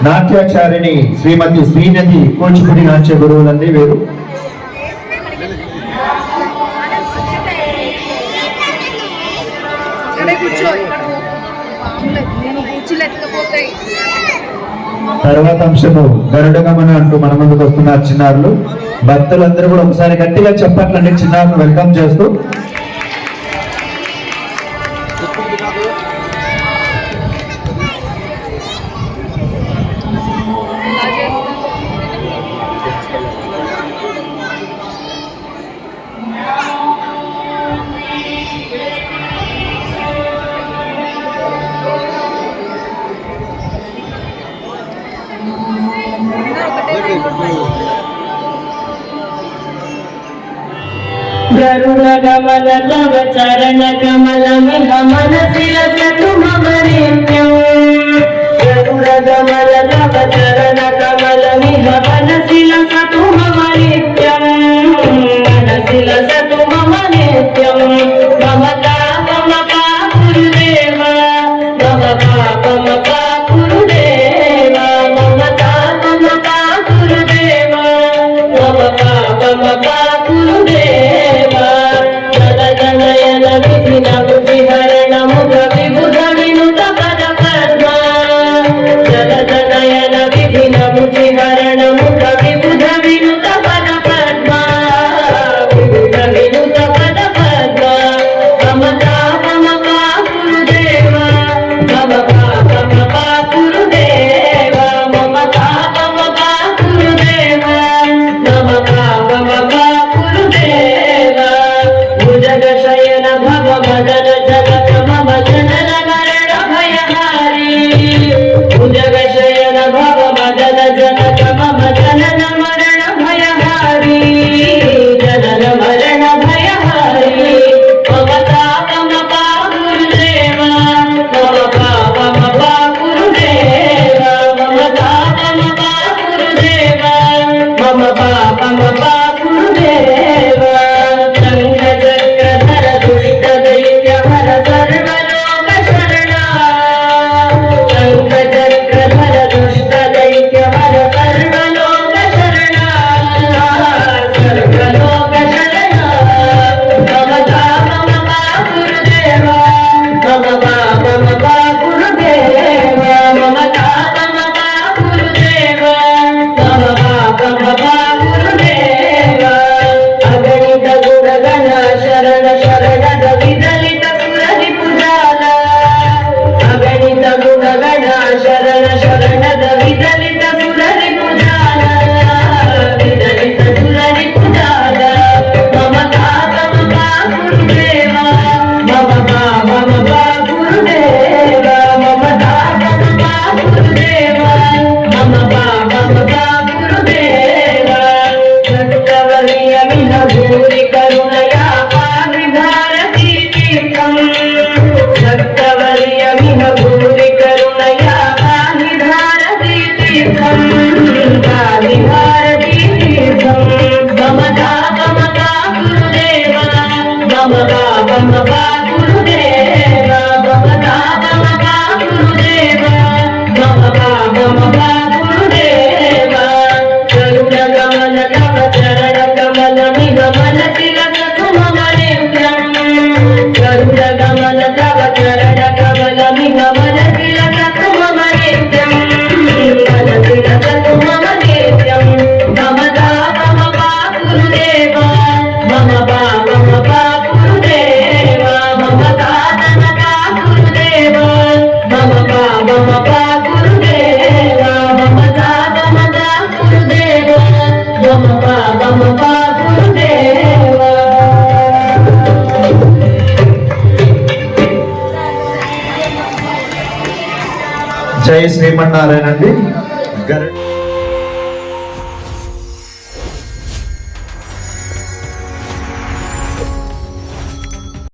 నాట్యాచారిణి శ్రీమతి శ్రీనది కూచిపూడి నాట్య గురువులండి వీరు. తర్వాత అంశము గరుడ గమన అంటూ మన ముందుకు వస్తున్నారు చిన్నారులు. భక్తులందరూ కూడా ఒకసారి గట్టిగా చెప్పట్లండి చిన్నారులను వెల్కమ్ చేస్తూ. गरुड़ गमन तव चरण कमल मिह मनसिलसतु मम नित्यम् गरुड़ गमन तव चरण कमल मिह मनसिलसतु मम नित्यम् मनसिलसतु मम नित्यम् मम पापम गुरुदेव मम पापम गुरुदेव मम पापम गुरुदेव मम पापम गुरुदेव विहरण मुख विबुध विनुत पद पद्मा जल जनयन विभिन मुखिहरण मुख विबुध विनुत पद पद्मा विबुध विनुत पद पद्मा मम पापम गुरुदेव मम पापम गुरुदेव मम पापम गुरुदेव मम पापम गुरुदेव भुजग शयन भव मदन जगत मम जनन मरण भयहारी भुजग शयन भव मदन जगत मम जनन मरण भयहारी जनन मरण भयहारी मम पापम गुरुदेव मम पापम गुरुदेव मम पापम गुरुदेव मम पापम गुरुदेव शंख चक्रधर दुष्ट दैत्य हर सर्वलोक शरणा शंख चक्रधर दुष्ट दैत्य हर सर्वलोक शरणा सर्वलोक शरणा मम पापम गुरुदेव मम पापम गुरुदेव मम पापम गुरुदेव मम पापम गुरुदेव अगणित गुणगण शरण शरणद विदलित पुरहि पुजाल अगणित गुणगण शरण शरणद विदलित पुरहि पुजाल विदलित पुरहि पुजाल मम पापम गुरुदेव मम पापम गुरुदेव मम पापम गुरुदेव मम पापम गुरुदेव भक्तवर्य मिह भूरि करुणया पाविधारति तीर्थम् भक्तवर्य मिह भूरि करुणया पाविधारति तीर्थम् पाविधारति तीर्थम् मम पापम गुरुदेव मम पापम गुरुदेव मम पापम गुरुदेव मम पापम गुरुदेव गरुड़ गमन तव चरण कमल मिह मनसिलसतु मम नित्यम् गरुड़ गमन तव चरण कमल मिह मनसिलसतु मम नित्यम् मनसिलसतु मम नित्यम् मम पापम गुरुदेव मम पापम गुरुदेव मम पापम गुरुदेव मम पापम गुरुदेव मम पापम गुरुदेव मम पापम गुरुदेव జై శ్రీమన్నారాయణ అండి.